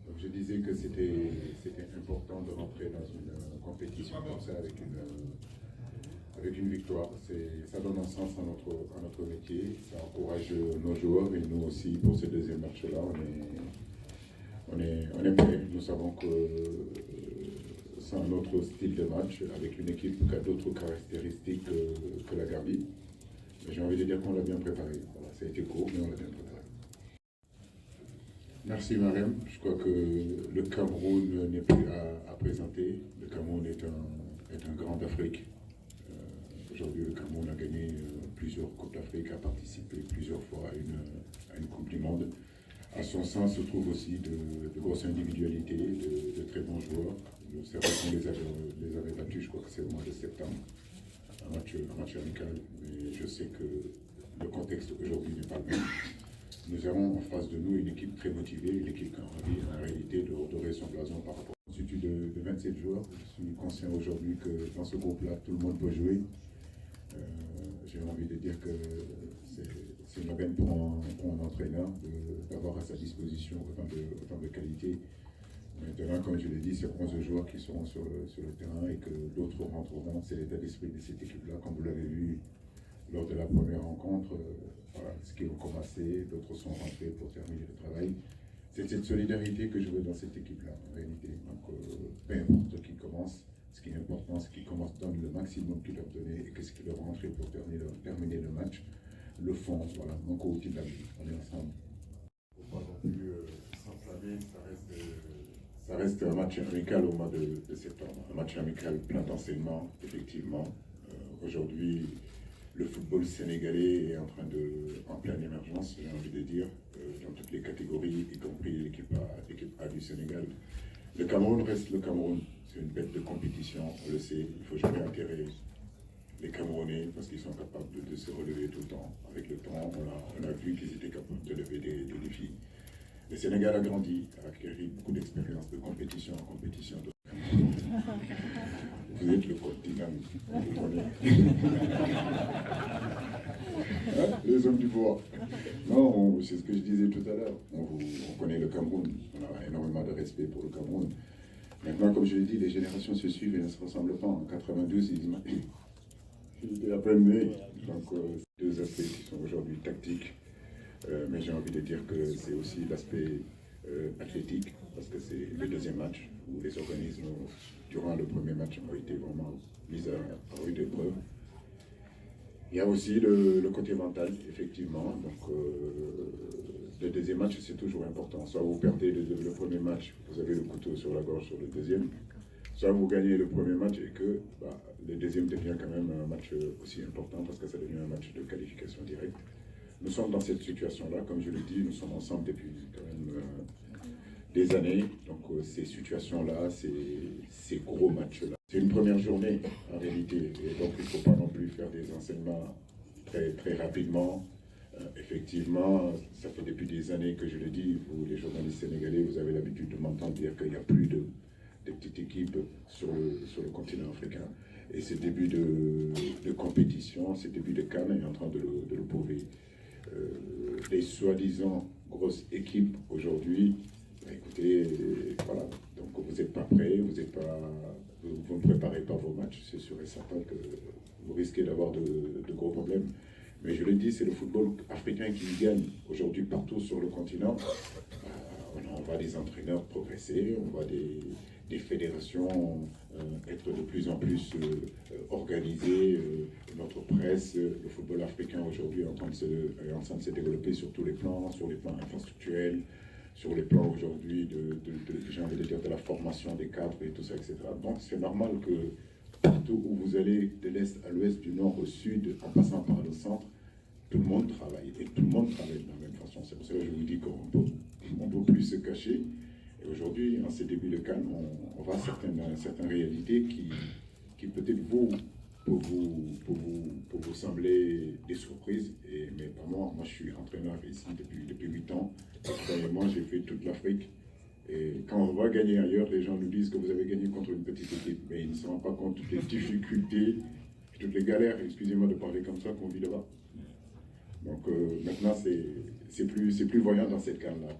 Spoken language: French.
Donc je disais que c'était important de rentrer dans une compétition comme ça avec une victoire. Ça donne un sens à notre métier, ça encourage nos joueurs et nous aussi pour ce deuxième match-là. On est prêts. Nous savons que c'est un autre style de match avec une équipe qui a d'autres caractéristiques que la Gambie. Mais j'ai envie de dire qu'on l'a bien préparé. Voilà, ça a été court, mais on l'a bien préparé. Merci Mariam. Je crois que le Cameroun n'est plus à présenter. Le Cameroun est un grand d'Afrique. Aujourd'hui, le Cameroun a gagné plusieurs Coupes d'Afrique, a participé plusieurs fois à une Coupe du Monde. À son sein se trouvent aussi de grosses individualités, de très bons joueurs. C'est vrai qu'on les avait battus, je crois que c'est au mois de septembre, un match amical. Mais je sais que le contexte aujourd'hui n'est pas le même. Nous avons en face de nous une équipe très motivée, une équipe qui a envie en réalité de redorer son blason par rapport à l'institut de 27 joueurs. Je suis conscient aujourd'hui que dans ce groupe-là, tout le monde peut jouer. J'ai envie de dire que c'est une aubaine pour un entraîneur d'avoir à sa disposition autant de qualité. Maintenant, comme je l'ai dit, c'est 11 joueurs qui seront sur le terrain et que d'autres rentreront. C'est l'état d'esprit de cette équipe-là, comme vous l'avez vu lors de la première rencontre. Voilà, ce qui ont commencé, d'autres sont rentrés pour terminer le travail. C'est cette solidarité que je veux dans cette équipe-là, en réalité. Donc, peu importe qui commence, ce qui est important, c'est qu'ils commencent, donnent le maximum qu'ils doivent donner et que ce qu'ils doivent rentrer pour terminer le match, le font. Voilà, donc au outil de la vie, on est ensemble. Il ne faut pas non plus s'enflammer, ça reste un match amical au mois de septembre. Un match amical plein d'enseignements, effectivement. Aujourd'hui, le football sénégalais est en pleine émergence, j'ai envie de dire, dans toutes les catégories, y compris l'équipe A du Sénégal. Le Cameroun reste le Cameroun. C'est une bête de compétition, on le sait. Il faut jamais enterrer les Camerounais parce qu'ils sont capables de se relever tout le temps. Avec le temps, on a vu qu'ils étaient capables de lever des défis. Le Sénégal a grandi, a acquis beaucoup d'expérience de compétition en compétition. Vous êtes le continent, vous connaissez. Hein, les hommes du pouvoir. Non, c'est ce que je disais tout à l'heure. On connaît le Cameroun, on a énormément de respect pour le Cameroun. Maintenant, comme je l'ai dit, les générations se suivent et ne se ressemblent pas. En 92, ils étaient à peine nés. Donc, deux aspects qui sont aujourd'hui tactiques. Mais j'ai envie de dire que c'est aussi l'aspect athlétique, parce que c'est le deuxième match où les organismes, durant le premier match, ont été vraiment mis à rude épreuve. Il y a aussi le côté mental, effectivement. Donc, le deuxième match, c'est toujours important. Soit vous perdez le premier match, vous avez le couteau sur la gorge sur le deuxième. Soit vous gagnez le premier match et que le deuxième devient quand même un match aussi important parce que ça devient un match de qualification directe. Nous sommes dans cette situation-là, comme je l'ai dit, nous sommes ensemble depuis quand même des années. Donc ces situations-là, ces gros matchs-là. C'est une première journée en réalité. Et donc il ne faut pas non plus faire des enseignements très, très rapidement. Effectivement, ça fait depuis des années que je le dis, vous les journalistes sénégalais, vous avez l'habitude de m'entendre dire qu'il n'y a plus de petites équipes sur le continent africain. Et ce début de compétition, ce début de CAN est en train de le prouver. Les soi-disant grosses équipes aujourd'hui, écoutez, voilà, donc vous n'êtes pas prêts, vous ne préparez pas vos matchs, c'est sûr et certain que vous risquez d'avoir de gros problèmes. Mais je le dis, c'est le football africain qui gagne aujourd'hui partout sur le continent. On voit des entraîneurs progresser, on voit des fédérations être de plus en plus organisées. Notre presse, le football africain aujourd'hui est en train de se développer sur tous les plans, sur les plans infrastructurels, sur les plans aujourd'hui j'ai envie de dire, de la formation des cadres et tout ça, etc. Donc c'est normal que partout où vous allez, de l'Est à l'Ouest, du Nord au Sud, en passant par le centre, tout le monde travaille. Et tout le monde travaille de la même façon. C'est pour ça que je vous dis qu'on ne peut plus se cacher. Et aujourd'hui, en ces débuts de CAN, on voit certaines réalités qui peut-être pour vous sembler des surprises. Mais pas moi. Moi, je suis entraîneur ici depuis 8 ans. Et moi, j'ai fait toute l'Afrique. Et quand on va gagner ailleurs, les gens nous disent que vous avez gagné contre une petite équipe. Mais ils ne se rendent pas compte de toutes les difficultés, toutes les galères, excusez-moi de parler comme ça, qu'on vit là-bas. Donc maintenant, c'est plus voyant dans cette carte-là.